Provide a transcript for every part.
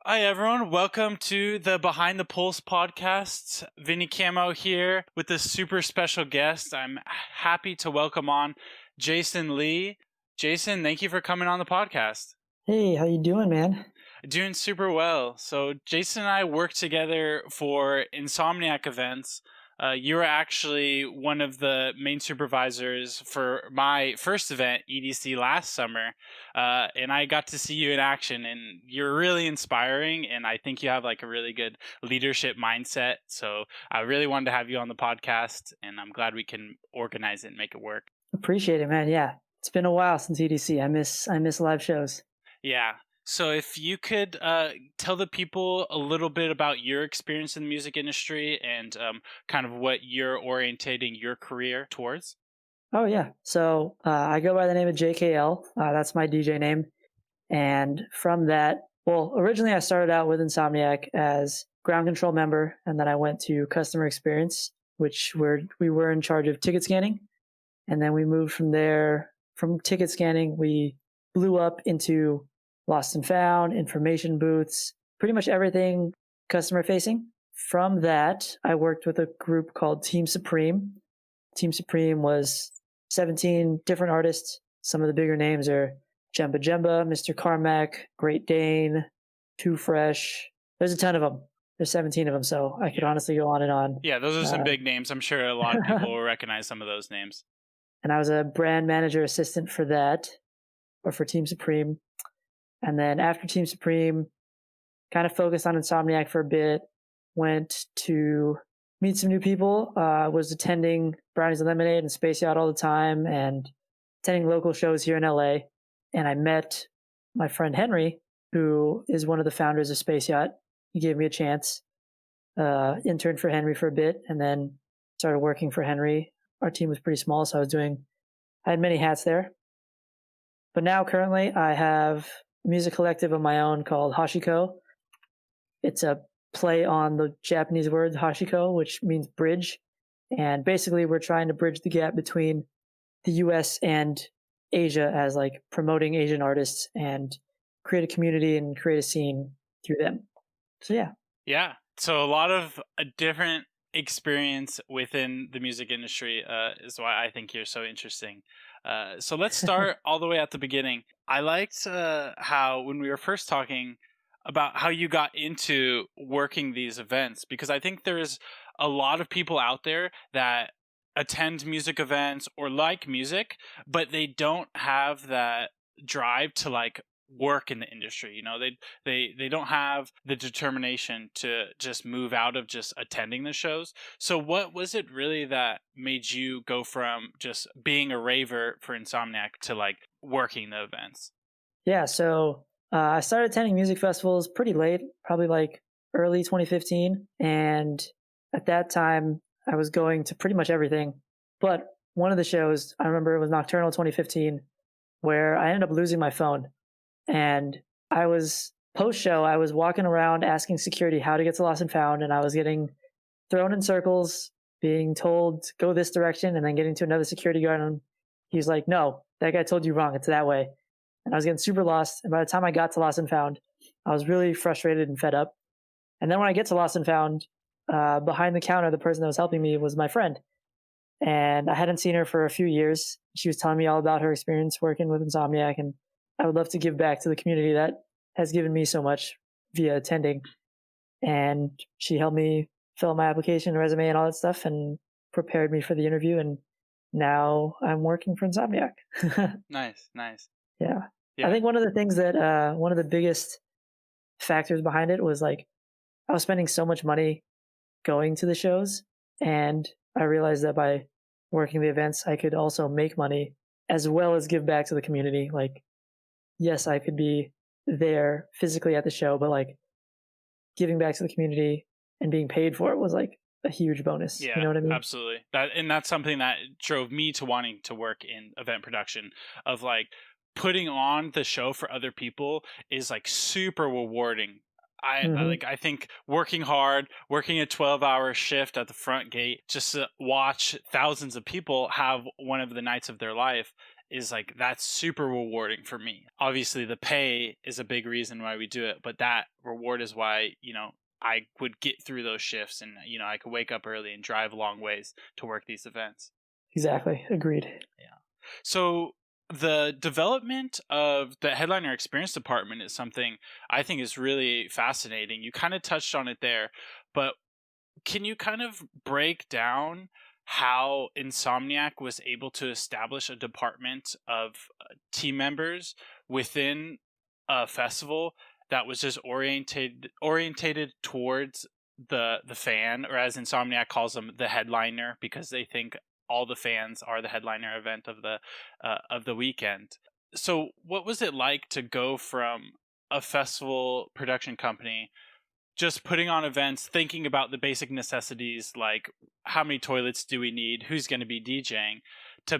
Hi, everyone. Welcome to the Behind the Pulse podcast. Vinny Camo here with a super special guest. I'm happy to welcome on Jason Lee. Jason, thank you for coming on the podcast. Hey, how you doing, man? Doing super well. So Jason and I worked together for Insomniac Events. You were actually one of the main supervisors for my first event, EDC, last summer. And I got to see you in action, and you're really inspiring. And I think you have like a really good leadership mindset. So I really wanted to have you on the podcast, and I'm glad we can organize it and make it work. Appreciate it, man. Yeah, it's been a while since EDC. I miss live shows. Yeah. So if you could tell the people a little bit about your experience in the music industry and kind of what you're orientating your career towards. Oh yeah. So I go by the name of JKL. That's my DJ name. And from that, well, originally I started out with Insomniac as ground control member, and then I went to customer experience, which we were in charge of ticket scanning. And then we moved from there. From ticket scanning, we blew up into lost and found, information booths, pretty much everything customer facing. From that, I worked with a group called Team Supreme. Team Supreme was 17 different artists. Some of the bigger names are Jemba Jemba, Mr. Carmack, Great Dane, Too Fresh. There's a ton of them. There's 17 of them, so I could honestly go on and on. Yeah, those are some big names. I'm sure a lot of people will recognize some of those names. And I was a brand manager assistant for that, or for Team Supreme. And then after Team Supreme, kind of focused on Insomniac for a bit, went to meet some new people, was attending Brownies and Lemonade and Space Yacht all the time and attending local shows here in LA. And I met my friend Henry, who is one of the founders of Space Yacht. He gave me a chance, interned for Henry for a bit, and then started working for Henry. Our team was pretty small, so I had many hats there. But now currently I have a music collective of my own called Hashi Co. It's a play on the Japanese word Hashi Co, which means bridge. And basically we're trying to bridge the gap between the US and Asia as like promoting Asian artists and create a community and create a scene through them. So yeah. Yeah. So a lot of a different experience within the music industry is why I think you're so interesting. So let's start all the way at the beginning. I liked how when we were first talking about how you got into working these events, because I think there's a lot of people out there that attend music events or like music, but they don't have that drive to like work in the industry. You know, they don't have the determination to just move out of just attending the shows. So what was it really that made you go from just being a raver for Insomniac to like working the events? Yeah, so I started attending music festivals pretty late, probably like early 2015. And at that time, I was going to pretty much everything. But one of the shows, I remember it was Nocturnal 2015, where I ended up losing my phone. And I was post-show, I was walking around asking security how to get to Lost and Found, and I was getting thrown in circles, being told to go this direction, and then getting to another security guard, and he's like, "No, that guy told you wrong. It's that way." And I was getting super lost. And by the time I got to Lost and Found, I was really frustrated and fed up. And then when I get to Lost and Found, behind the counter, the person that was helping me was my friend. And I hadn't seen her for a few years. She was telling me all about her experience working with Insomniac, and I would love to give back to the community that has given me so much via attending. And she helped me fill out my application, resume, and all that stuff, and prepared me for the interview. And now I'm working for Insomniac. Nice. Yeah. I think one of the things that one of the biggest factors behind it was like I was spending so much money going to the shows, and I realized that by working the events, I could also make money as well as give back to the community. Like, yes, I could be there physically at the show, but like giving back to the community and being paid for it was like a huge bonus. Yeah, you know what I mean? absolutely. That's something that drove me to wanting to work in event production, of like putting on the show for other people is like super rewarding. I think working hard, working a 12-hour shift at the front gate just to watch thousands of people have one of the nights of their life is like that's super rewarding for me. Obviously the pay is a big reason why we do it, but that reward is why, I would get through those shifts, and I could wake up early and drive long ways to work these events. Exactly. Agreed. Yeah. So the development of the headliner experience department is something I think is really fascinating. You kind of touched on it there, but can you kind of break down how Insomniac was able to establish a department of team members within a festival that was just orientated towards the fan, or as Insomniac calls them, the headliner, because they think all the fans are the headliner event of the weekend. So, what was it like to go from a festival production company just putting on events, thinking about the basic necessities like how many toilets do we need, who's going to be DJing, to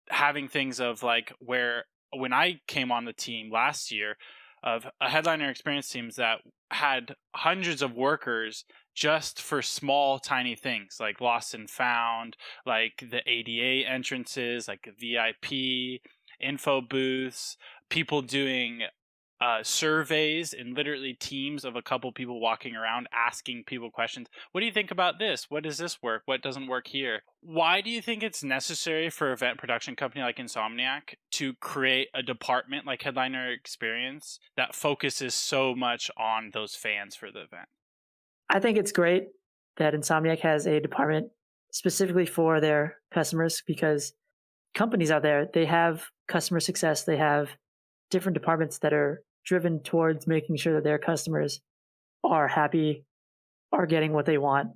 having things of like where when I came on the team last year of a headliner experience teams that had hundreds of workers just for small tiny things like lost and found, like the ADA entrances, like VIP info booths, people doing surveys and literally teams of a couple people walking around asking people questions. What do you think about this? What does this work? What doesn't work here? Why do you think it's necessary for an event production company like Insomniac to create a department like Headliner Experience that focuses so much on those fans for the event? I think it's great that Insomniac has a department specifically for their customers, because companies out there, they have customer success. They have different departments that are driven towards making sure that their customers are happy, are getting what they want,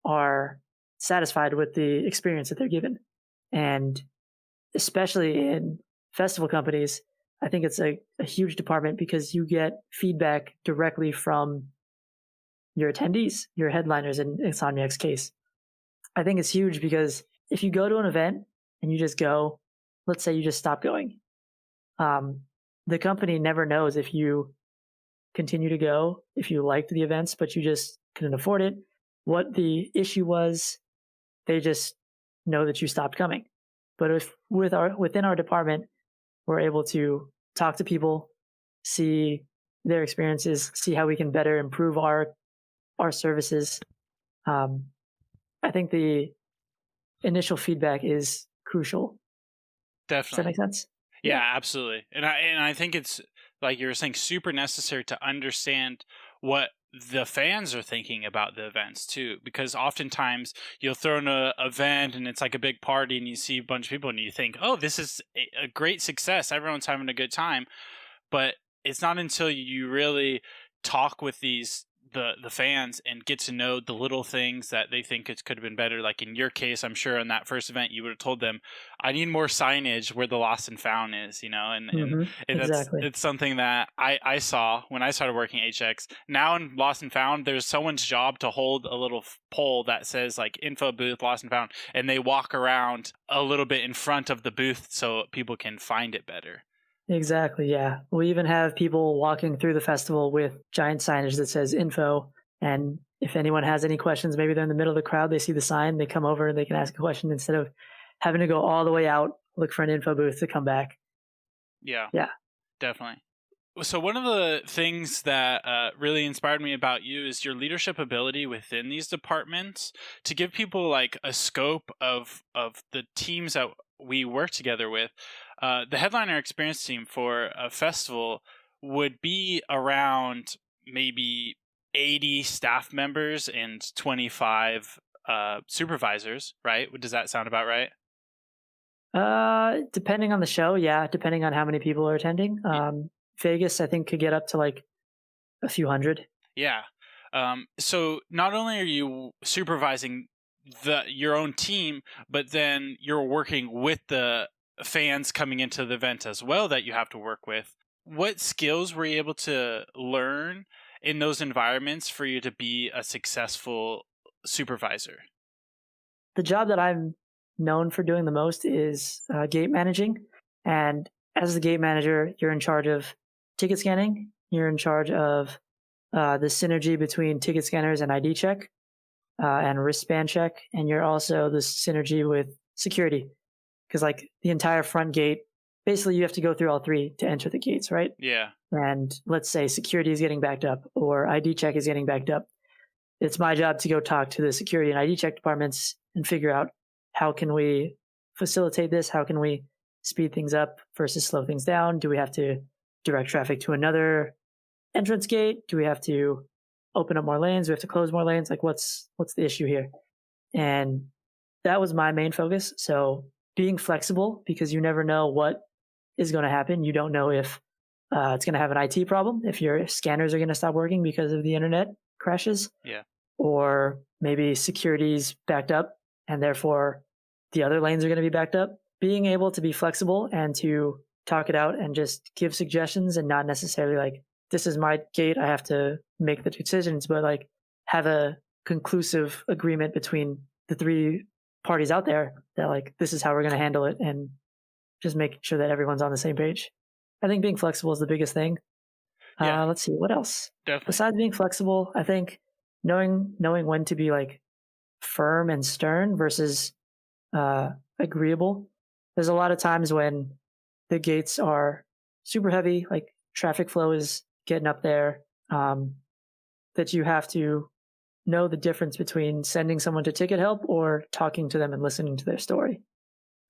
are satisfied with the experience that they're given. And especially in festival companies, I think it's a huge department because you get feedback directly from your attendees, your headliners in Insomniac's case. I think it's huge because if you go to an event and you just go, let's say you just stop going, the company never knows if you continue to go, if you liked the events, but you just couldn't afford it, what the issue was. They just know that you stopped coming. But if within our department, we're able to talk to people, see their experiences, see how we can better improve our services. I think the initial feedback is crucial. Definitely. Does that make sense? Yeah, absolutely. And I think it's like you were saying, super necessary to understand what the fans are thinking about the events too, because oftentimes you'll throw in an event and it's like a big party and you see a bunch of people and you think, oh, this is a great success, everyone's having a good time. But it's not until you really talk with the fans and get to know the little things that they think it could have been better. Like in your case, I'm sure in that first event you would have told them, I need more signage where the lost and found is, and exactly. it's something that I saw when I started working HX. Now in lost and found, there's someone's job to hold a little pole that says like info booth lost and found, and they walk around a little bit in front of the booth so people can find it better. Exactly, yeah. We even have people walking through the festival with giant signage that says info. And if anyone has any questions, maybe they're in the middle of the crowd, they see the sign, they come over and they can ask a question instead of having to go all the way out, look for an info booth to come back. Yeah. Yeah. Definitely. So one of the things that really inspired me about you is your leadership ability within these departments to give people like a scope of the teams that we work together with. The headliner experience team for a festival would be around maybe 80 staff members and 25 supervisors, right? Does that sound about right? Depending on the show, yeah. Depending on how many people are attending. Vegas, I think, could get up to like a few hundred. Yeah. So not only are you supervising your own team, but then you're working with the fans coming into the event as well that you have to work with. What skills were you able to learn in those environments for you to be a successful supervisor? The job that I'm known for doing the most is gate managing. And as the gate manager, you're in charge of ticket scanning. You're in charge of the synergy between ticket scanners and ID check and wristband check. And you're also the synergy with security. Because like the entire front gate basically you have to go through all three to enter the gates, right? Yeah. And let's say security is getting backed up or ID check is getting backed up. It's my job to go talk to the security and ID check departments and figure out how can we facilitate this? How can we speed things up versus slow things down? Do we have to direct traffic to another entrance gate? Do we have to open up more lanes? Do we have to close more lanes? Like what's the issue here? And that was my main focus. So being flexible, because you never know what is going to happen. You don't know if it's going to have an IT problem, if your scanners are going to stop working because of the internet crashes. Yeah. Or maybe security's backed up and therefore the other lanes are going to be backed up. Being able to be flexible and to talk it out and just give suggestions and not necessarily like, this is my gate, I have to make the decisions, but like have a conclusive agreement between the three parties out there that like, this is how we're going to handle it, and just making sure that everyone's on the same page. I think being flexible is the biggest thing. Yeah. Let's see, what else? Definitely. Besides being flexible, I think knowing when to be like firm and stern versus agreeable. There's a lot of times when the gates are super heavy, like traffic flow is getting up there, that you have to know the difference between sending someone to ticket help or talking to them and listening to their story.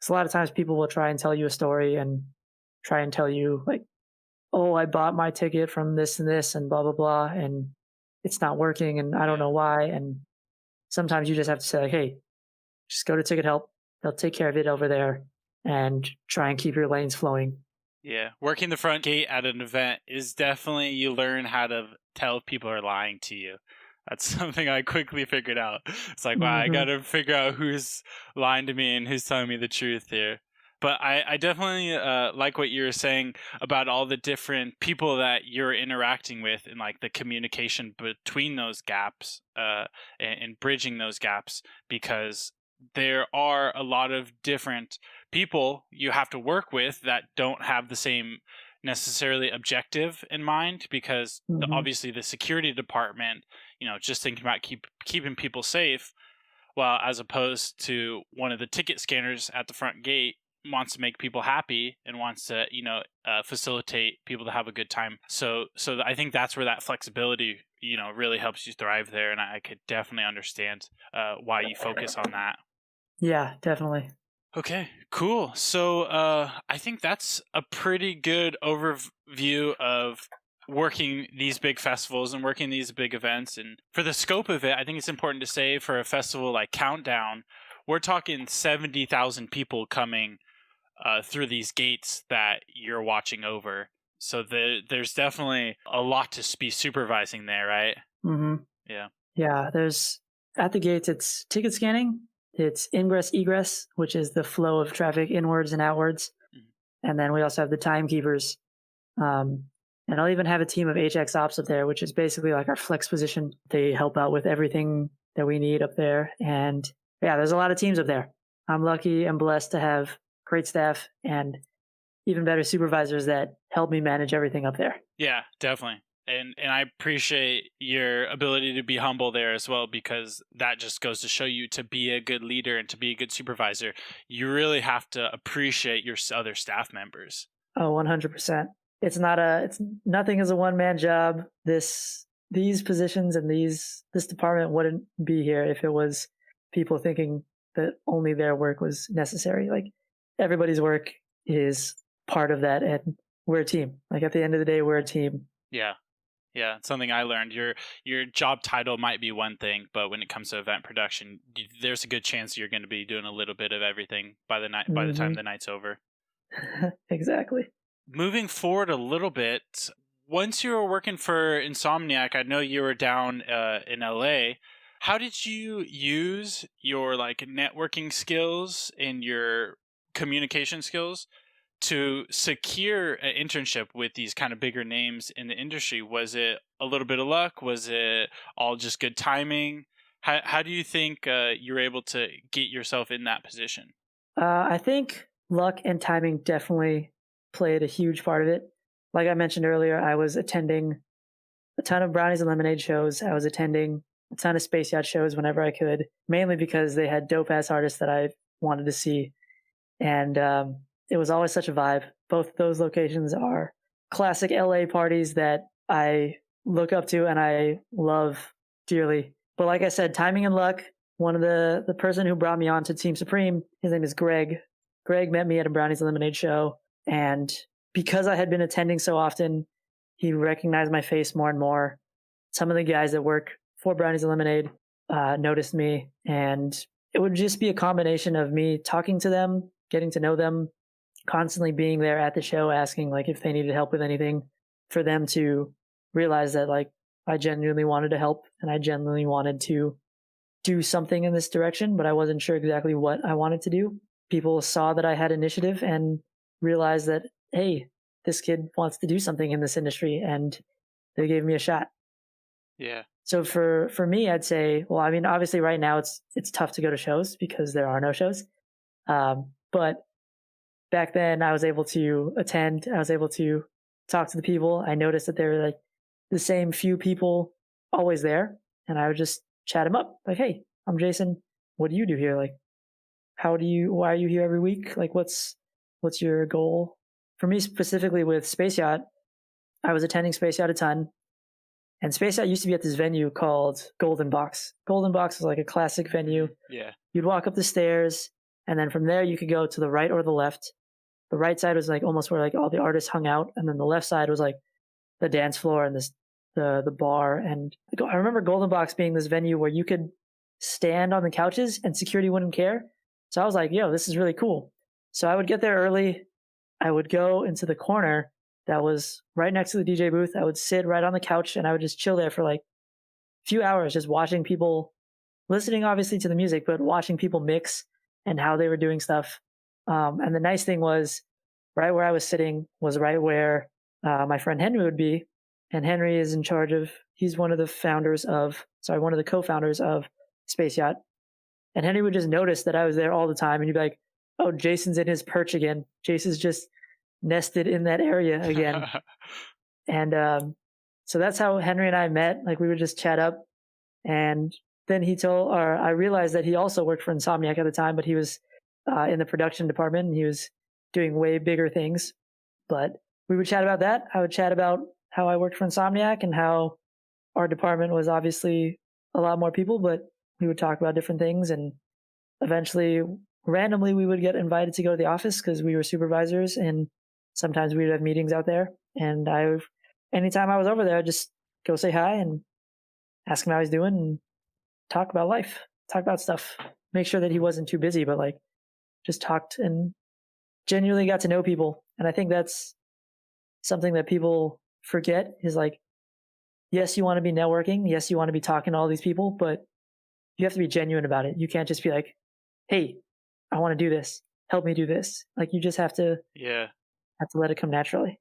So a lot of times people will try and tell you a story and try and tell you like, oh, I bought my ticket from this and this and blah, blah, blah, and it's not working and I don't know why. And sometimes you just have to say like, hey, just go to ticket help. They'll take care of it over there and try and keep your lanes flowing. Yeah. Working the front gate at an event is definitely, you learn how to tell if people are lying to you. That's something I quickly figured out. It's like, wow, I got to figure out who's lying to me and who's telling me the truth here. But I definitely like what you were saying about all the different people that you're interacting with and like the communication between those gaps and bridging those gaps, because there are a lot of different people you have to work with that don't have the same necessarily objective in mind, because obviously the security department, just thinking about keeping people safe, well, as opposed to one of the ticket scanners at the front gate wants to make people happy and wants to facilitate people to have a good time. So I think that's where that flexibility really helps you thrive there, and I could definitely understand why you focus on that. Yeah, definitely. Okay, cool. So I think that's a pretty good overview of working these big festivals and working these big events. And for the scope of it, I think it's important to say for a festival like Countdown, we're talking 70,000 people coming through these gates that you're watching over. So there's definitely a lot to be supervising there, right? Yeah. Yeah, there's at the gates, it's ticket scanning, it's ingress egress, which is the flow of traffic inwards and outwards. And then we also have the timekeepers. And I'll even have a team of HX ops up there, which is basically like our flex position. They help out with everything that we need up there. And yeah, there's a lot of teams up there. I'm lucky and blessed to have great staff and even better supervisors that help me manage everything up there. Yeah, definitely. And I appreciate your ability to be humble there as well, because that just goes to show you, to be a good leader and to be a good supervisor, you really have to appreciate your other staff members. Oh, 100%. It's nothing is a one-man job. These positions and this department wouldn't be here if it was people thinking that only their work was necessary. Like everybody's work is part of that, and we're a team. Like at the end of the day, we're a team. Yeah. Yeah, it's something I learned. Your job title might be one thing, but when it comes to event production, there's a good chance you're going to be doing a little bit of everything by the time the night's over. Exactly. Moving forward a little bit, once you were working for Insomniac, I know you were down in LA. How did you use your like networking skills and your communication skills to secure an internship with these kind of bigger names in the industry? Was it a little bit of luck? Was it all just good timing? How do you think you were able to get yourself in that position? I think luck and timing definitely played a huge part of it. Like I mentioned earlier, I was attending a ton of Brownies and Lemonade shows. I was attending a ton of Space Yacht shows whenever I could, mainly because they had dope-ass artists that I wanted to see. And it was always such a vibe. Both those locations are classic LA parties that I look up to and I love dearly. But like I said, timing and luck. One of the person who brought me on to Team Supreme, his name is Greg. Greg met me at a Brownies Lemonade show, and because I had been attending so often, he recognized my face more and more. Some of the guys that work for Brownies Lemonade noticed me, and it would just be a combination of me talking to them, getting to know them, constantly being there at the show, asking like if they needed help with anything, for them to realize that like I genuinely wanted to help and I genuinely wanted to do something in this direction, but I wasn't sure exactly what I wanted to do. People saw that I had initiative and realized that, hey, this kid wants to do something in this industry, and they gave me a shot. Yeah. So for me, I'd say, well, I mean, obviously right now it's tough to go to shows because there are no shows. But back then I was able to attend. I was able to talk to the people. I noticed that there were like the same few people always there, and I would just chat them up. Like, hey, I'm Jason. What do you do here? Like, why are you here every week? Like, what's your goal? For me specifically with Space Yacht, I was attending Space Yacht a ton. And Space Yacht used to be at this venue called Golden Box. Golden Box was like a classic venue. Yeah. You'd walk up the stairs, and then from there you could go to the right or the left. The right side was like almost where like all the artists hung out, and then the left side was like the dance floor and the bar. And I remember Golden Box being this venue where you could stand on the couches and security wouldn't care. So I was like, yo, this is really cool. So I would get there early. I would go into the corner that was right next to the DJ booth. I would sit right on the couch and I would just chill there for like a few hours, just watching people, listening obviously to the music, but watching people mix and how they were doing stuff. And the nice thing was, right where I was sitting was right where my friend Henry would be. And Henry is in charge of, he's one of the co-founders of Space Yacht. And Henry would just notice that I was there all the time, and he'd be like, oh, Jason's in his perch again. Jason's just nested in that area again. And so that's how Henry and I met. Like, we would just chat up. And then I realized that he also worked for Insomniac at the time, but he was in the production department, and he was doing way bigger things. But we would chat about that. I would chat about how I worked for Insomniac and how our department was obviously a lot more people, but we would talk about different things. And eventually, randomly, we would get invited to go to the office because we were supervisors, and sometimes we would have meetings out there. And anytime I was over there, I'd just go say hi and ask him how he's doing and talk about life, talk about stuff, make sure that he wasn't too busy, but like just talked and genuinely got to know people. And I think that's something that people forget is like, yes, you want to be networking. Yes, you want to be talking to all these people, but you have to be genuine about it. You can't just be like, hey, I want to do this. Help me do this. Like, you just have to let it come naturally.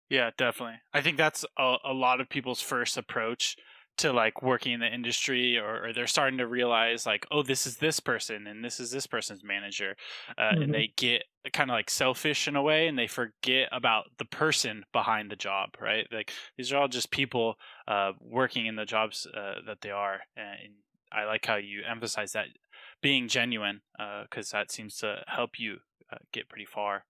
Yeah, definitely. I think that's a lot of people's first approach to like working in the industry, or they're starting to realize like, oh, this is this person and this is this person's manager. And they get kind of like selfish in a way, and they forget about the person behind the job, right? Like, these are all just people working in the jobs that they are. And I like how you emphasize that being genuine, because that seems to help you get pretty far.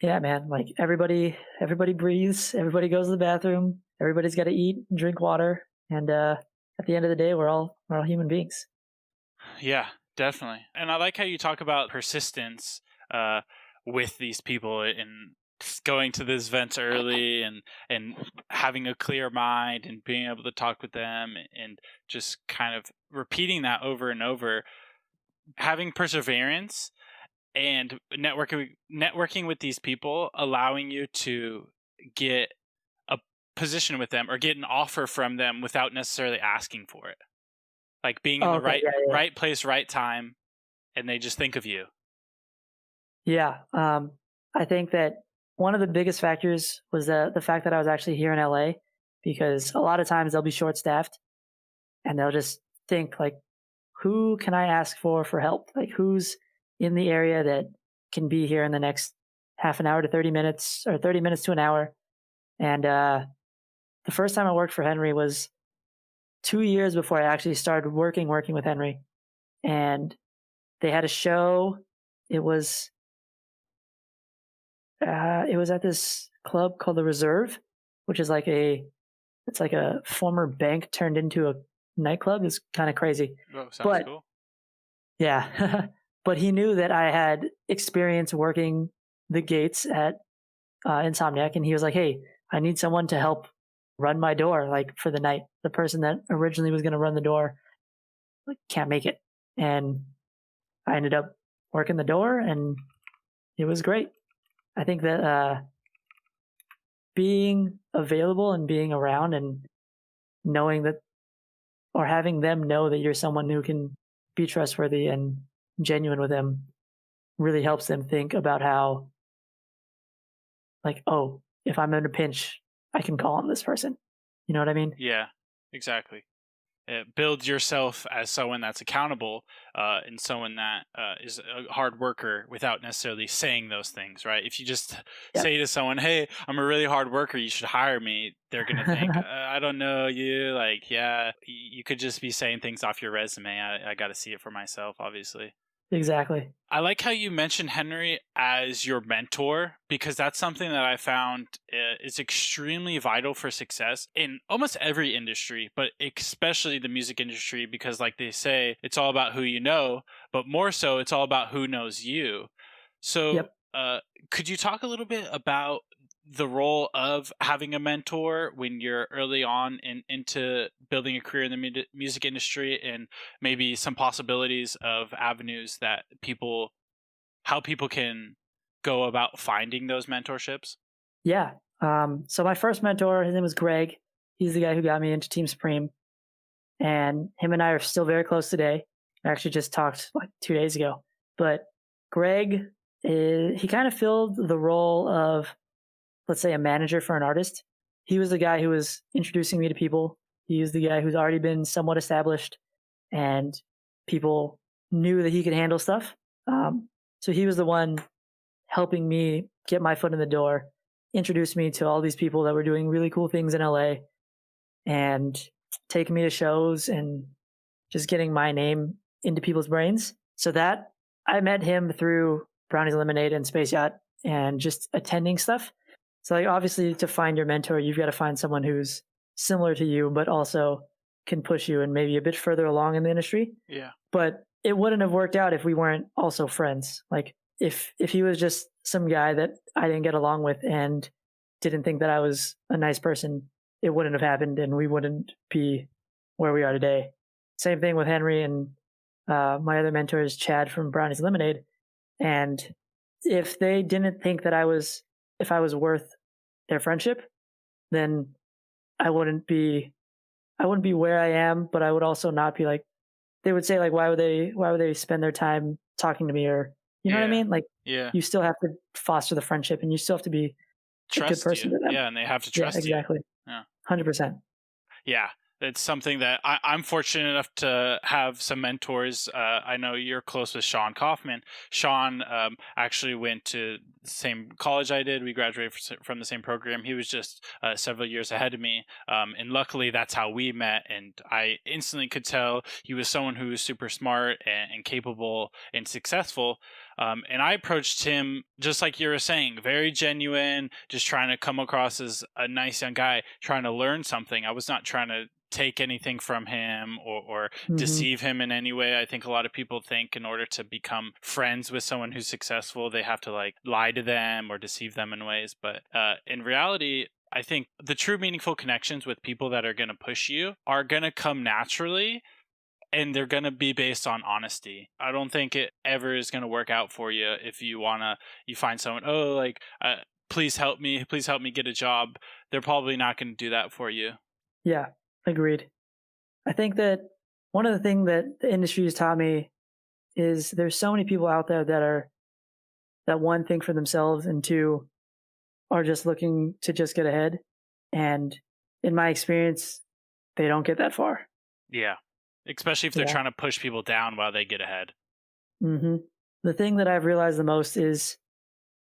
Yeah, man. Like, everybody breathes. Everybody goes to the bathroom. Everybody's got to eat and drink water. And at the end of the day, we're all human beings. Yeah, definitely. And I like how you talk about persistence with these people and going to these events early and having a clear mind and being able to talk with them and just kind of repeating that over and over, having perseverance and networking with these people, allowing you to get a position with them or get an offer from them without necessarily asking for it. Like being in the right place, right time, and they just think of you. Yeah. I think that one of the biggest factors was the fact that I was actually here in LA, because a lot of times they'll be short staffed and they'll just think like, who can I ask for help? Like, who's in the area that can be here in the next half an hour to 30 minutes or 30 minutes to an hour. And the first time I worked for Henry was 2 years before I actually started working with Henry. And they had a show. It was It was at this club called the Reserve, which is it's like a former bank turned into a nightclub. It's kind of crazy. Oh, sounds But cool. yeah, but he knew that I had experience working the gates at Insomniac, and he was like, "Hey, I need someone to help run my door, like for the night. The person that originally was going to run the door, like, can't make it." And I ended up working the door, and it was great. I think that being available and being around and knowing that, or having them know that you're someone who can be trustworthy and genuine with them, really helps them think about how, like, oh, if I'm in a pinch, I can call on this person. You know what I mean? Yeah, exactly. Build yourself as someone that's accountable, and someone that is a hard worker without necessarily saying those things, right? If you just Yep. say to someone, "Hey, I'm a really hard worker. You should hire me," they're gonna think, "I don't know you." Like, yeah, you could just be saying things off your resume. I got to see it for myself, obviously. Exactly. I like how you mentioned Henry as your mentor because that's something that I found is extremely vital for success in almost every industry, but especially the music industry because, like they say, it's all about who you know, but more so, it's all about who knows you. So, Yep. could you talk a little bit about the role of having a mentor when you're early on into building a career in the music industry and maybe some possibilities of avenues that how people can go about finding those mentorships? Yeah. So my first mentor, his name was Greg. He's the guy who got me into Team Supreme, and him and I are still very close today. I actually just talked like 2 days ago. But Greg, he kind of filled the role of, let's say, a manager for an artist. He was the guy who was introducing me to people. He was the guy who's already been somewhat established, and people knew that he could handle stuff. So he was the one helping me get my foot in the door, introduce me to all these people that were doing really cool things in LA, and taking me to shows and just getting my name into people's brains. So that I met him through Brownie's Lemonade and Space Yacht and just attending stuff. So like obviously to find your mentor, you've got to find someone who's similar to you, but also can push you and maybe a bit further along in the industry. Yeah. But it wouldn't have worked out if we weren't also friends. Like if he was just some guy that I didn't get along with and didn't think that I was a nice person, it wouldn't have happened and we wouldn't be where we are today. Same thing with Henry and my other mentor is Chad from Brownie's Lemonade. And if they didn't think that if I was worth their friendship, then I wouldn't be, I wouldn't be where I am, but I would also not be like, they would say like, why would they spend their time talking to me? Or, you know what I Yeah. mean? Like Yeah. you still have to foster the friendship and you still have to be a good Trust you. person to them. Yeah. And they have to Yeah, trust you. exactly. Yeah. 100%. Yeah, it's something that I'm fortunate enough to have some mentors. I know you're close with Sean Kaufman. Sean actually went to the same college I did. We graduated from the same program. He was just several years ahead of me. And luckily, that's how we met. And I instantly could tell he was someone who was super smart and capable and successful. And I approached him just like you were saying, very genuine, just trying to come across as a nice young guy, trying to learn something. I was not trying to take anything from him or Hmm. deceive him in any way. I think a lot of people think in order to become friends with someone who's successful, they have to like lie to them or deceive them in ways. But in reality, I think the true meaningful connections with people that are going to push you are going to come naturally and they're going to be based on honesty. I don't think it ever is going to work out for you if you find someone, oh, like, please help me get a job. They're probably not going to do that for you. Yeah, agreed. I think that one of the things that the industry has taught me is there's so many people out there that one think for themselves and two are just looking to just get ahead. And in my experience, they don't get that far. Yeah. Especially if they're Yeah. trying to push people down while they get ahead. Hmm. The thing that I've realized the most is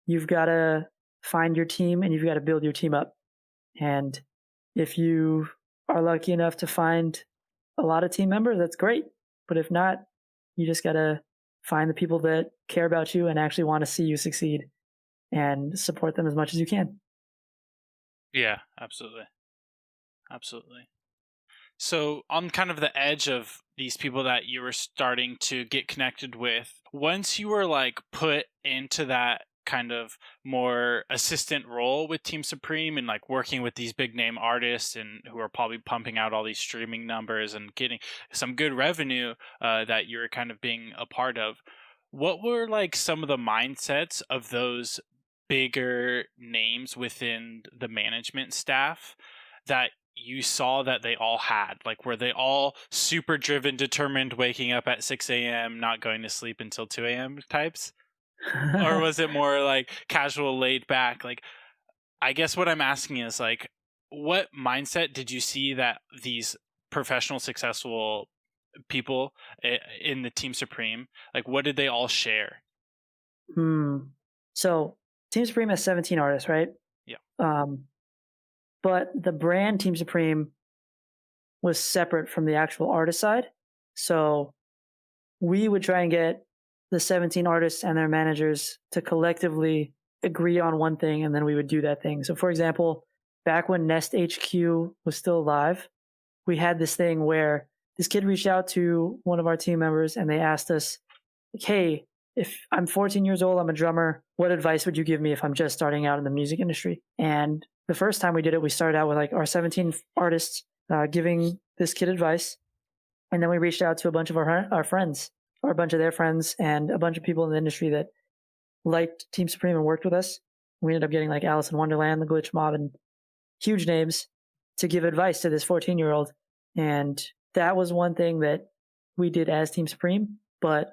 you've got to find your team and you've got to build your team up. And if you are lucky enough to find a lot of team members, that's great. But if not, you just got to find the people that care about you and actually want to see you succeed. and support them as much as you can. Yeah, absolutely. Absolutely. So, on kind of the edge of these people that you were starting to get connected with, once you were like put into that kind of more assistant role with Team Supreme and like working with these big name artists and who are probably pumping out all these streaming numbers and getting some good revenue that you were kind of being a part of, what were like some of the mindsets of those bigger names within the management staff that you saw that they all had? Like, were they all super driven, determined, waking up at 6 a.m., not going to sleep until 2 a.m. types? Or was it more like casual, laid back? Like, I guess what I'm asking is, like, what mindset did you see that these professional, successful people in the Team Supreme, like, what did they all share? So Team Supreme has 17 artists, right? Yeah. But the brand Team Supreme was separate from the actual artist side. So we would try and get the 17 artists and their managers to collectively agree on one thing, and then we would do that thing. So, for example, back when Nest HQ was still alive, we had this thing where this kid reached out to one of our team members and they asked us, like, hey, if I'm 14 years old, I'm a drummer, what advice would you give me if I'm just starting out in the music industry? And the first time we did it, we started out with like our 17 artists giving this kid advice. And then we reached out to a bunch of our friends, or a bunch of their friends, and a bunch of people in the industry that liked Team Supreme and worked with us. We ended up getting like Alice in Wonderland, the Glitch Mob, and huge names to give advice to this 14-year-old. And that was one thing that we did as Team Supreme. But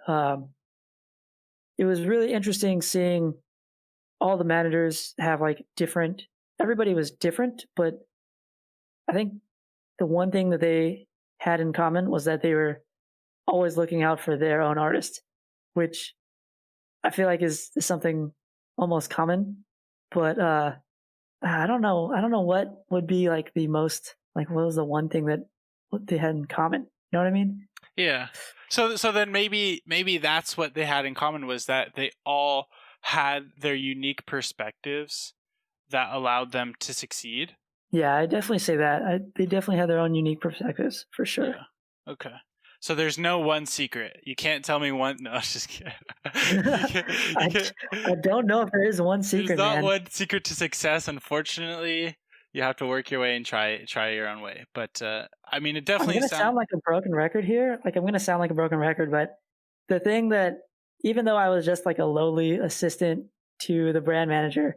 it was really interesting seeing all the managers have like different, everybody was different, but I think the one thing that they had in common was that they were always looking out for their own artist, which I feel like is something almost common. But I don't know. I don't know what would be like the most, like, what was the one thing that they had in common? You know what I mean? Yeah. So then maybe that's what they had in common, was that they all had their unique perspectives that allowed them to succeed. Yeah, I definitely say that. They definitely had their own unique perspectives, for sure. Yeah. Okay. So there's no one secret. You can't tell me one. No, I was just kidding. I don't know if there is one secret. There's not man. one secret to success, unfortunately. You have to work your way and try your own way. But I mean, it definitely I'm gonna sound like a broken record here. Like, I'm gonna sound like a broken record, but the thing that, even though I was just like a lowly assistant to the brand manager,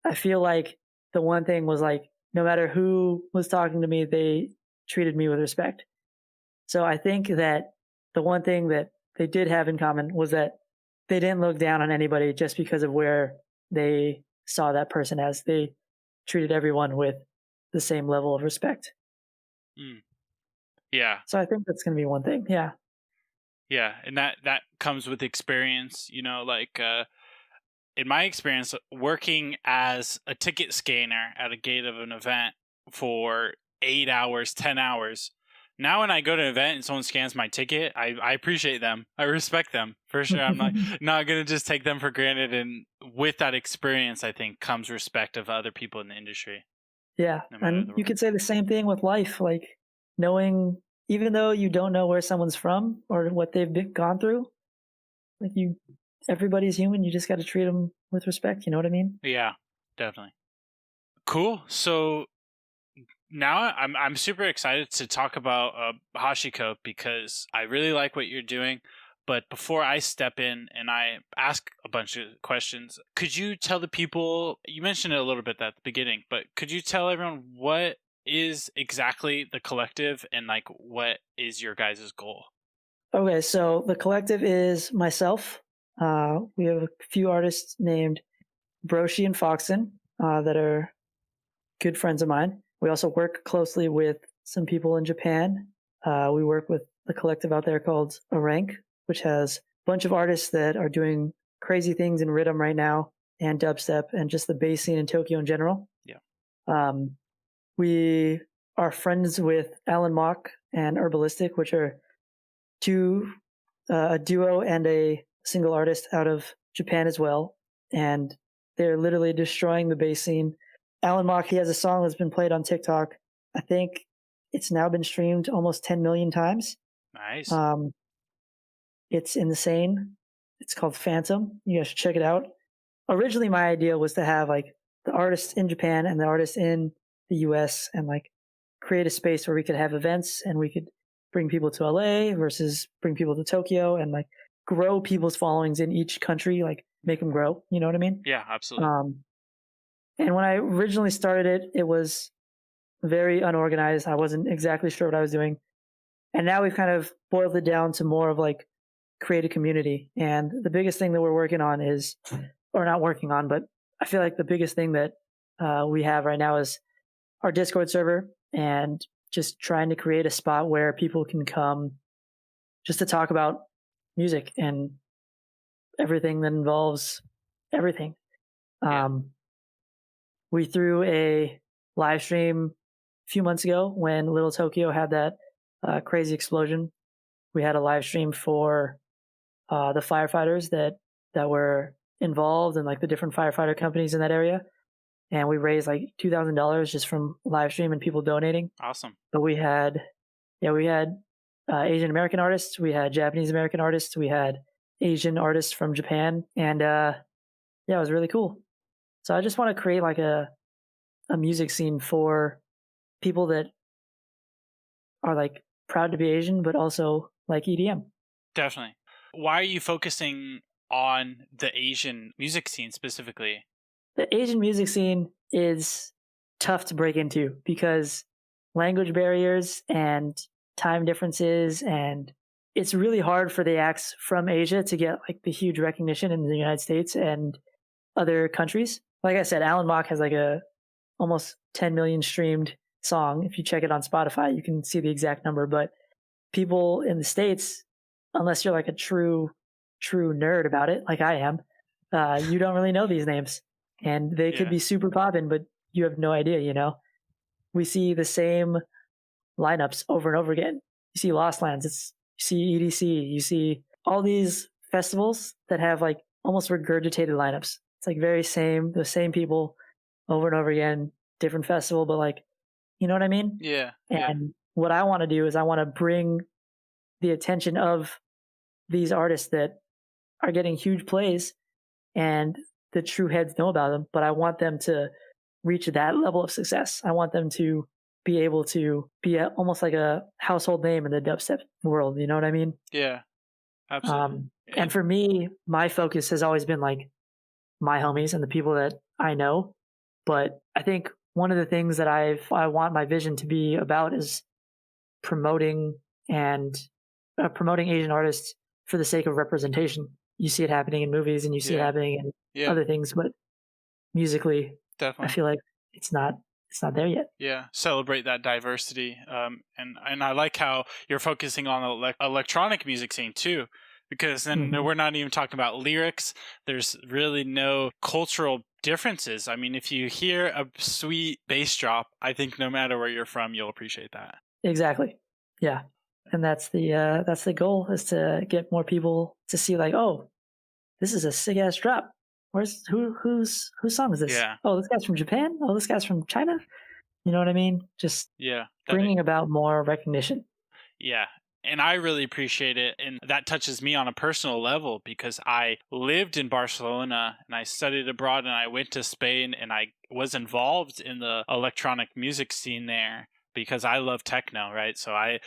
I feel like the one thing was like, no matter who was talking to me, they treated me with respect. So I think that the one thing that they did have in common was that they didn't look down on anybody just because of where they saw that person as. They treated everyone with the same level of respect. Yeah. So I think that's going to be one thing. Yeah. Yeah, and that comes with experience, you know, like in my experience working as a ticket scanner at a gate of an event for 8 hours, 10 hours. Now when I go to an event and someone scans my ticket, I appreciate them. I respect them for sure. I'm not going to just take them for granted. And with that experience, I think comes respect of other people in the industry. Yeah. No And you could say the same thing with life, like knowing, even though you don't know where someone's from or what they've gone through, like everybody's human. You just got to treat them with respect. You know what I mean? Yeah, definitely. Cool. So now I'm super excited to talk about Hashi Co because I really like what you're doing. But before I step in and I ask a bunch of questions, could you tell the people, you mentioned it a little bit at the beginning, but could you tell everyone what is exactly the collective and like what is your guys' goal? Okay, so the collective is myself. We have a few artists named Broshi and Foxon that are good friends of mine. We also work closely with some people in Japan. We work with the collective out there called Rank, which has a bunch of artists that are doing crazy things in rhythm right now, and dubstep, and just the bass scene in Tokyo in general. Yeah. We are friends with Alan Mock and Herbalistic, which are a duo and a single artist out of Japan as well. And They're literally destroying the bass scene. Alan Mock, he has a song that's been played on TikTok. I think it's now been streamed almost 10 million times. Nice. Um, it's insane. It's called Phantom. You guys should check it out. Originally, my idea was to have like the artists in Japan and the artists in the US and like create a space where we could have events and we could bring people to LA versus bring people to Tokyo and like grow people's followings in each country, like make them grow. You know what I mean? Yeah, absolutely. And when I originally started it, it was very unorganized. I wasn't exactly sure what I was doing. And now we've kind of boiled it down to more of like create a community. And the biggest thing that we're working on is, or not working on, but I feel like the biggest thing that we have right now is our Discord server and just trying to create a spot where people can come just to talk about music and everything that involves everything. We threw a live stream a few months ago when Little Tokyo had that crazy explosion. We had a live stream for the firefighters that were involved and like the different firefighter companies in that area. And we raised like $2,000 just from live stream and people donating. Awesome. But we had Asian American artists, we had Japanese American artists, we had Asian artists from Japan, and it was really cool. So I just want to create like a music scene for people that are like proud to be Asian, but also like EDM. Definitely. Why are you focusing on the Asian music scene specifically? The Asian music scene is tough to break into because language barriers and time differences, and it's really hard for the acts from Asia to get like the huge recognition in the United States and other countries. Like I said, Alan Mock has like a almost 10 million streamed song. If you check it on Spotify, you can see the exact number. But people in the States, unless you're like a true nerd about it, like I am, you don't really know these names. And they could be super poppin', but you have no idea, you know? We see the same lineups over and over again. You see Lost Lands, you see EDC, you see all these festivals that have like almost regurgitated lineups. It's like the same people over and over again, different festival, but like, you know what I mean? Yeah. And what I want to do is I want to bring the attention of these artists that are getting huge plays and the true heads know about them, but I want them to reach that level of success. I want them to be able to be almost like a household name in the dubstep world. You know what I mean? Yeah, absolutely. And for me, my focus has always been like my homies and the people that I know. But I think one of the things that I want my vision to be about is promoting Asian artists for the sake of representation. You see it happening in movies and you see it happening in other things, but musically, definitely, I feel like it's not there yet. Yeah, celebrate that diversity. And I like how you're focusing on the electronic music scene too, because then we're not even talking about lyrics. There's really no cultural differences. I mean, if you hear a sweet bass drop, I think no matter where you're from, you'll appreciate that. Exactly. Yeah. And that's the goal, is to get more people to see like, oh, this is a sick ass drop. Whose song is this? Yeah. Oh, this guy's from Japan? Oh, this guy's from China? You know what I mean? Just bringing about more recognition. Yeah. And I really appreciate it. And that touches me on a personal level because I lived in Barcelona and I studied abroad and I went to Spain and I was involved in the electronic music scene there because I love techno, right? So I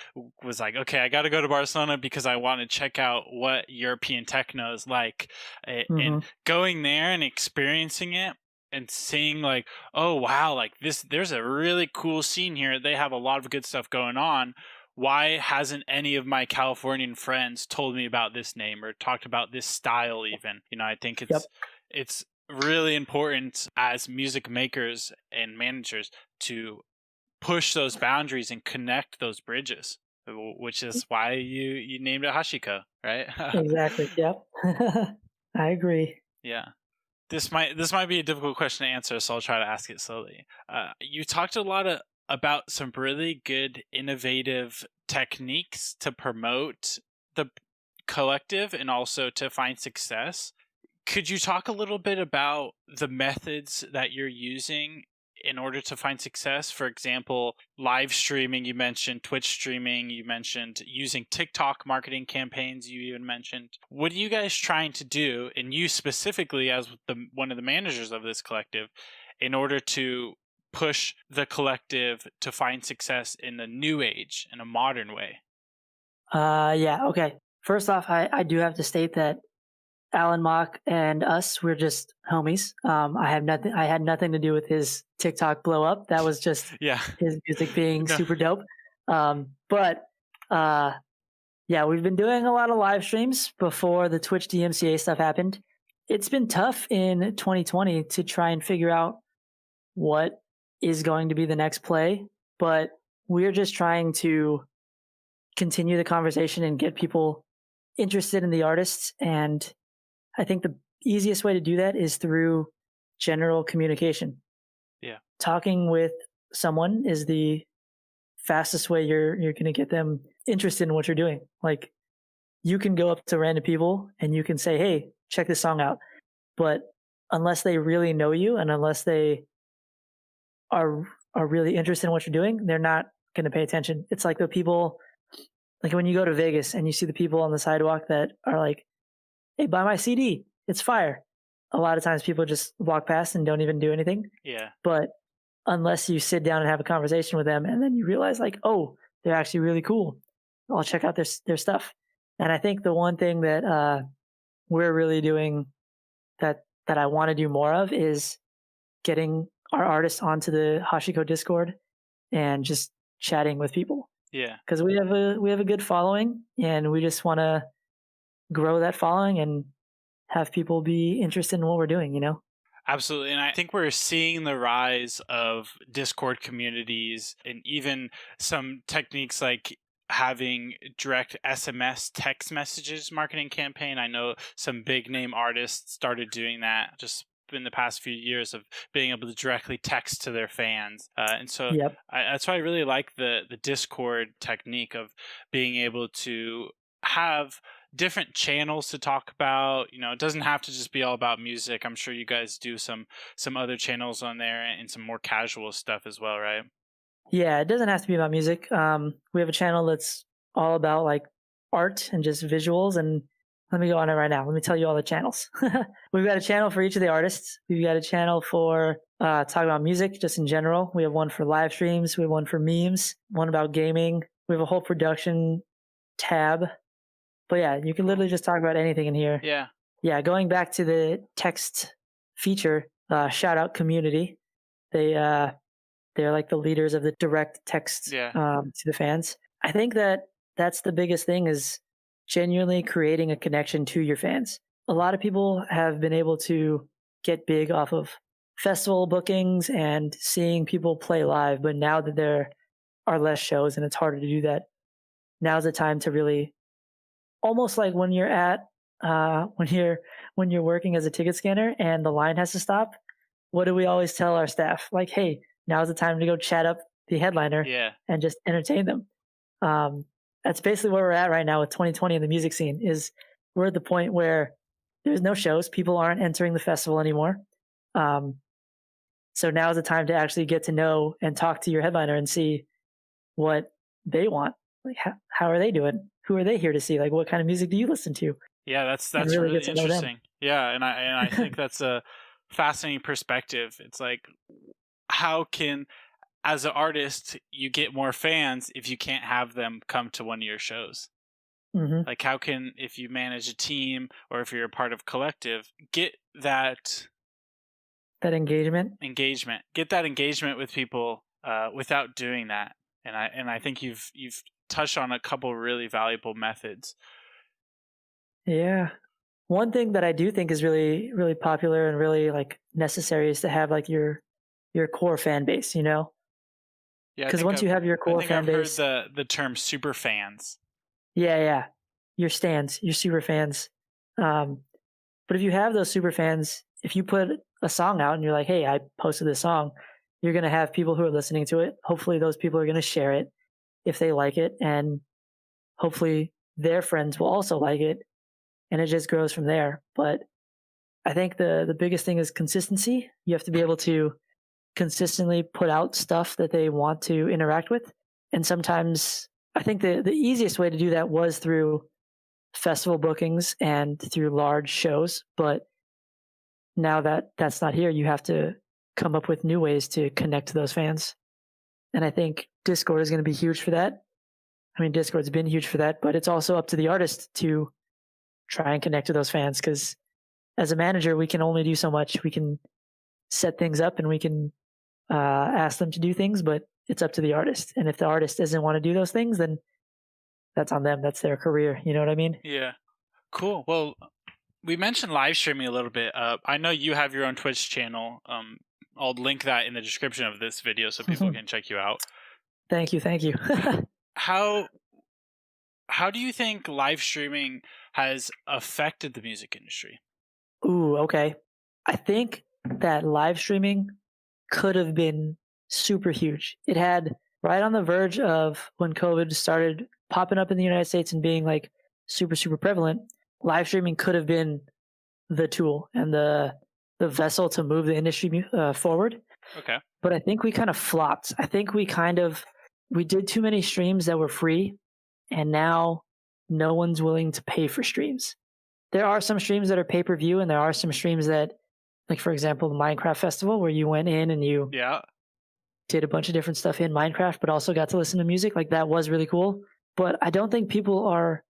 was like, okay, I got to go to Barcelona because I want to check out what European techno is like. And going there and experiencing it and seeing like, oh, wow, like there's a really cool scene here. They have a lot of good stuff going on. Why hasn't any of my Californian friends told me about this name or talked about this style even? You know, I think it's really important as music makers and managers to push those boundaries and connect those bridges, which is why you named it Hashi Co, right? Exactly. Yep. I agree. Yeah. This might be a difficult question to answer, so I'll try to ask it slowly. You talked a lot about some really good innovative techniques to promote the collective and also to find success. Could you talk a little bit about the methods that you're using in order to find success? For example, live streaming, you mentioned Twitch streaming, you mentioned using TikTok marketing campaigns, you even mentioned. What are you guys trying to do, and you specifically as one of the managers of this collective, in order to push the collective to find success in the new age, in a modern way? Yeah, okay. First off, I do have to state that Alan Mock and us, we're just homies. I had nothing to do with his TikTok blow up. That was just Yeah. his music being No. super dope. But yeah, we've been doing a lot of live streams before the Twitch DMCA stuff happened. It's been tough in 2020 to try and figure out what is going to be the next play, but we're just trying to continue the conversation and get people interested in the artists. And I think the easiest way to do that is through general communication. Yeah. Talking with someone is the fastest way you're going to get them interested in what you're doing. Like, you can go up to random people and you can say, "Hey, check this song out." But unless they really know you and unless they are really interested in what you're doing, they're not going to pay attention. It's like the people, like when you go to Vegas and you see the people on the sidewalk that are like, "Hey, buy my CD. It's fire." A lot of times people just walk past and don't even do anything. Yeah. But unless you sit down and have a conversation with them and then you realize like, "Oh, they're actually really cool. I'll check out their stuff." And I think the one thing that we're really doing that I want to do more of is getting our artists onto the Hashi Co Discord and just chatting with people. Yeah. Because we have a good following and we just want to grow that following and have people be interested in what we're doing, you know? Absolutely. And I think we're seeing the rise of Discord communities and even some techniques like having direct SMS text messages marketing campaign. I know some big name artists started doing that just in the past few years of being able to directly text to their fans. And so Yep. that's why I really like the Discord technique of being able to have different channels to talk about. It doesn't have to just be all about music. I'm sure you guys do some other channels on there and some more casual stuff as well, right? Yeah, it doesn't have to be about music. We have a channel that's all about like art and just visuals. And let me go on it right now. Let me tell you all the channels. We've got a channel for each of the artists. We've got a channel for talking about music just in general. We have one for live streams. We have one for memes, one about gaming. We have a whole production tab. But yeah, you can literally just talk about anything in here. Yeah. Yeah, going back to the text feature, shout out community. They're like the leaders of the direct text Yeah. to the fans. I think that's the biggest thing is genuinely creating a connection to your fans. A lot of people have been able to get big off of festival bookings and seeing people play live, but now that there are less shows and it's harder to do that, now's the time to really, almost like when you're at when you're working as a ticket scanner and the line has to stop. What do we always tell our staff? Like, "Hey, now's the time to go chat up the headliner Yeah. and just entertain them." That's basically where we're at right now with 2020 in the music scene. Is we're at the point where there's no shows, people aren't entering the festival anymore. So now is the time to actually get to know and talk to your headliner and see what they want. Like, how are they doing? Who are they here to see? Like, what kind of music do you listen to? Yeah, that's Really really get to know them. interesting. Yeah, and I think that's a fascinating perspective. It's like, how can, as an artist, you get more fans if you can't have them come to one of your shows? Hmm. Like, how can, if you manage a team or if you're a part of collective, get that That engagement. get that engagement with people without doing that? And I think you've touched on a couple really valuable methods. Yeah. One thing that I do think is really, really popular and really like necessary is to have like your core fan base, you know? Yeah, Because once you have your I core think fan I've heard base, the term super fans. yeah, your stands, your super fans. But if you have those super fans, if you put a song out and you're like, "Hey, I posted this song," you're going to have people who are listening to it. Hopefully those people are going to share it if they like it. And hopefully their friends will also like it. And it just grows from there. But I think the biggest thing is consistency. You have to be able to consistently put out stuff that they want to interact with. And sometimes I think the easiest way to do that was through festival bookings and through large shows. But now that that's not here, you have to come up with new ways to connect to those fans. And I think Discord is going to be huge for that. I mean, Discord's been huge for that, but it's also up to the artist to try and connect to those fans, because as a manager, we can only do so much. We can set things up and we can ask them to do things, but it's up to the artist. And if the artist doesn't want to do those things, then that's on them. That's their career. You know what I mean? Yeah. Cool. Well, we mentioned live streaming a little bit. I know you have your own Twitch channel. I'll link that in the description of this video so people can check you out. Thank you. Thank you. How do you think live streaming has affected the music industry? Ooh, okay. I think that live streaming could have been super huge. It had right on the verge of when COVID started popping up in the United States and being like super, super prevalent. Live streaming could have been the tool and the vessel to move the industry forward. Okay. But I think we kind of flopped. I think we did too many streams that were free, and now no one's willing to pay for streams. There are some streams that are pay-per-view, and there are some streams that, like for example, the Minecraft Festival, where you went in and you did a bunch of different stuff in Minecraft, but also got to listen to music. Like that was really cool. But I don't think people are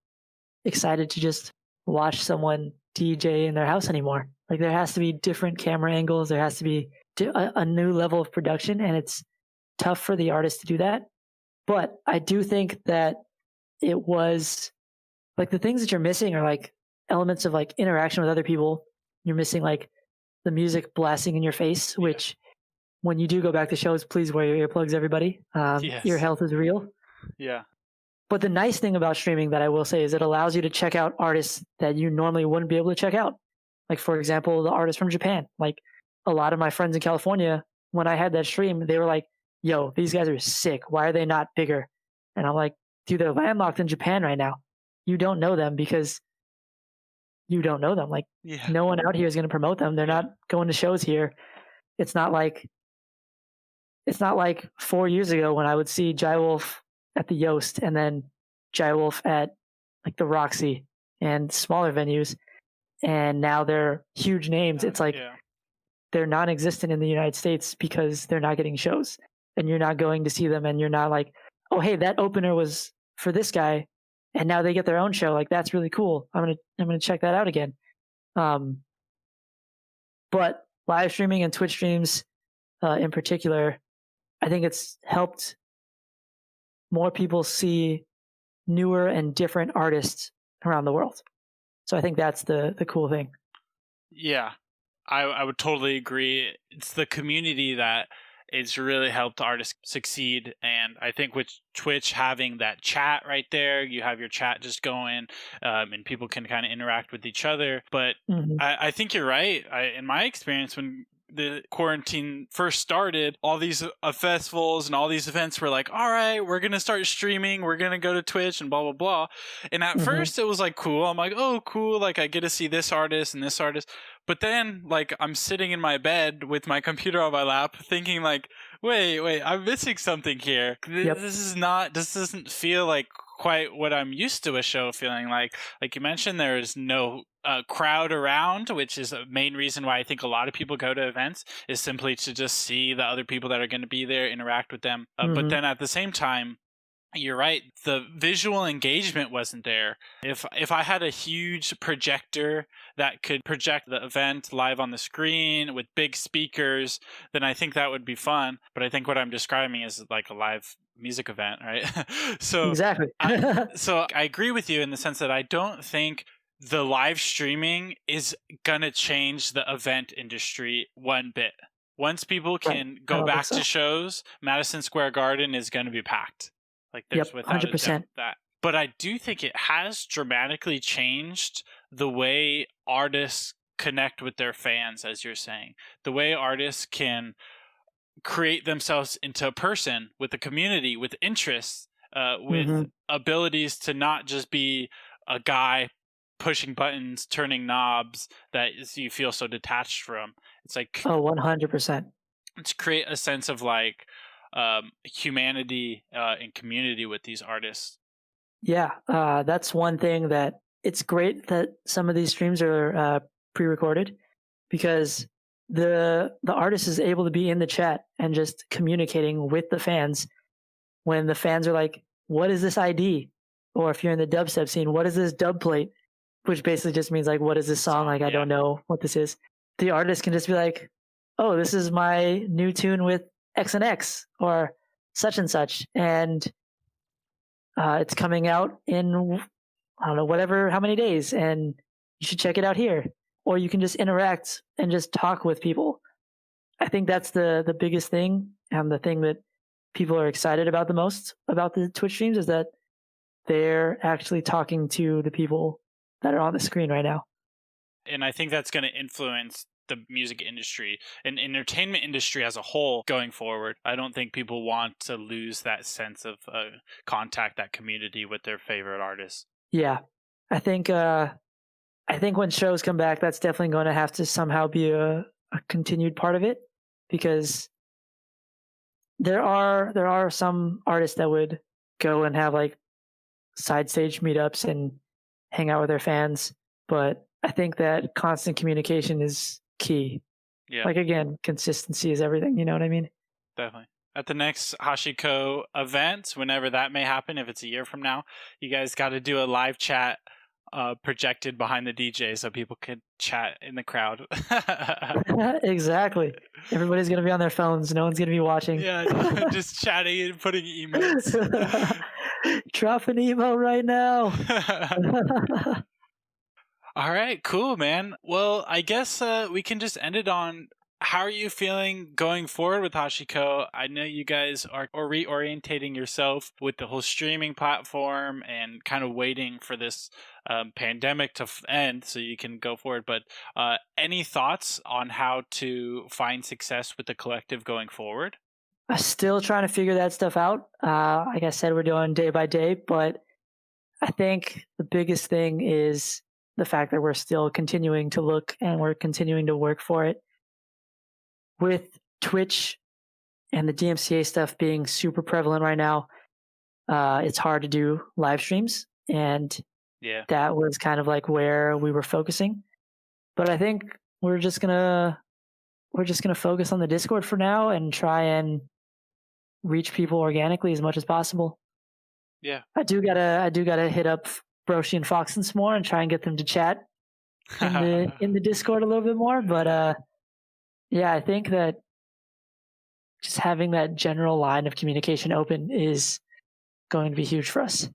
excited to just watch someone DJ in their house anymore. Like there has to be different camera angles. There has to be a new level of production, and it's tough for the artist to do that. But I do think that it was like the things that you're missing are like elements of like interaction with other people. You're missing like the music blasting in your face, which when you do go back to shows, please wear your earplugs, everybody. Your health is real. Yeah. But the nice thing about streaming that I will say is it allows you to check out artists that you normally wouldn't be able to check out. Like, for example, the artists from Japan. Like, a lot of my friends in California, when I had that stream, they were like, yo, these guys are sick. Why are they not bigger? And I'm like, dude, they're landlocked in Japan right now. You don't know them because you don't know them. Like, no one out here is going to promote them. They're not going to shows here. It's not like 4 years ago when I would see Jai Wolf at the Yoast and then Jai Wolf at like the Roxy and smaller venues, and now they're huge names. It's like they're non-existent in the United States because they're not getting shows, and you're not going to see them, and you're not like, oh hey, that opener was for this guy and now they get their own show. Like that's really cool. I'm gonna check that out again. But live streaming and Twitch streams in particular, I think it's helped more people see newer and different artists around the world. So I think that's the cool thing. Yeah, I would totally agree. It's the community that it's really helped artists succeed. And I think with Twitch having that chat right there, you have your chat just going and people can kind of interact with each other. But I think you're right. In my experience, when the quarantine first started, all these festivals and all these events were like, all right, we're going to start streaming. We're going to go to Twitch and blah, blah, blah. And at first it was like, cool. I'm like, oh, cool. Like I get to see this artist and this artist. But then like I'm sitting in my bed with my computer on my lap thinking like, wait, I'm missing something here. This doesn't feel like quite what I'm used to a show feeling like. Like you mentioned, there is no crowd around, which is a main reason why I think a lot of people go to events, is simply to just see the other people that are going to be there, interact with them. But then at the same time, you're right, the visual engagement wasn't there. If I had a huge projector that could project the event live on the screen with big speakers, then I think that would be fun. But I think what I'm describing is like a live music event, right? So exactly. So I agree with you in the sense that I don't think the live streaming is gonna change the event industry one bit. Once people can go back to shows, Madison Square Garden is going to be packed. Like there's without 100%. a doubt that. But I do think it has dramatically changed the way artists connect with their fans, as you're saying. The way artists can create themselves into a person with a community, with interests, with abilities to not just be a guy pushing buttons, turning knobs that you feel so detached from. It's like, Oh, 100%. to create a sense of like humanity and community with these artists. Yeah, that's one thing that it's great that some of these streams are pre-recorded, because the artist is able to be in the chat and just communicating with the fans when the fans are like, "What is this ID?" Or if you're in the dubstep scene, "What is this dub plate?" Which basically just means like, "What is this song?" Like, I don't know what this is. The artist can just be like, "Oh, this is my new tune with X and X or such and such," and it's coming out in, I don't know, whatever, how many days, and you should check it out here. Or you can just interact and just talk with people. I think that's the biggest thing, and the thing that people are excited about the most about the Twitch streams is that they're actually talking to the people that are on the screen right now. And I think that's going to influence the music industry and entertainment industry as a whole going forward. I don't think people want to lose that sense of contact, that community with their favorite artists. Yeah, I think when shows come back, that's definitely going to have to somehow be a continued part of it, because there are some artists that would go and have like side stage meetups and hang out with their fans, but I think that constant communication is key. Yeah. Like, again, consistency is everything, you know what I mean? Definitely. At the next Hashi Co event, whenever that may happen, if it's a year from now, you guys got to do a live chat projected behind the DJ so people could chat in the crowd. Exactly. Everybody's going to be on their phones. No one's going to be watching. Yeah, just chatting and putting emotes. Drop an emo right now. All right, cool, man. Well, I guess we can just end it on, how are you feeling going forward with Hashi Co? I know you guys are reorientating yourself with the whole streaming platform and kind of waiting for this pandemic to end so you can go forward. But any thoughts on how to find success with the collective going forward? I'm still trying to figure that stuff out. Like I said, we're doing day by day, but I think the biggest thing is the fact that we're still continuing to look and we're continuing to work for it. With Twitch and the DMCA stuff being super prevalent right now, it's hard to do live streams, and that was kind of like where we were focusing. But I think we're just gonna focus on the Discord for now and try and reach people organically as much as possible. Yeah, I do gotta hit up Broshi and Foxen some more and try and get them to chat in the Discord a little bit more. But yeah, I think that just having that general line of communication open is going to be huge for us.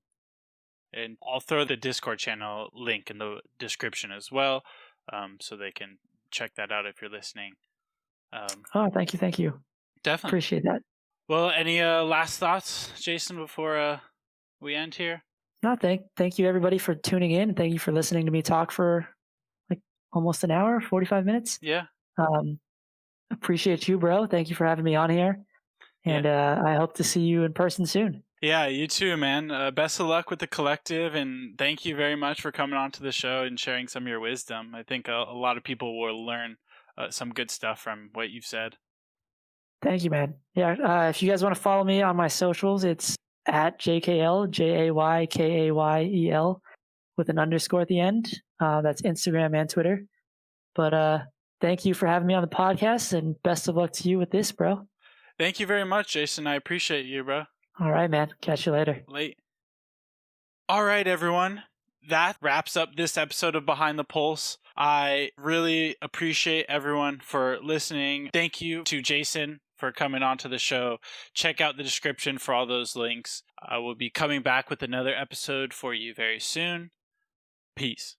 And I'll throw the Discord channel link in the description as well, so they can check that out if you're listening. Oh, thank you. Definitely. Appreciate that. Well, any last thoughts, Jason, before we end here? No, thank you everybody for tuning in. Thank you for listening to me talk for like almost an hour, 45 minutes. Yeah. Appreciate you, bro. Thank you for having me on here. And I hope to see you in person soon. Yeah, you too, man. Best of luck with the collective, and thank you very much for coming on to the show and sharing some of your wisdom. I think a lot of people will learn some good stuff from what you've said. Thank you, man. Yeah, if you guys want to follow me on my socials, it's at JKL, JAYKAYEL, with an underscore at the end. That's Instagram and Twitter. But thank you for having me on the podcast, and best of luck to you with this, bro. Thank you very much, Jason. I appreciate you, bro. All right, man. Catch you later. Late. All right, everyone. That wraps up this episode of Behind the Pulse. I really appreciate everyone for listening. Thank you to Jason for coming on to the show. Check out the description for all those links. I will be coming back with another episode for you very soon. Peace.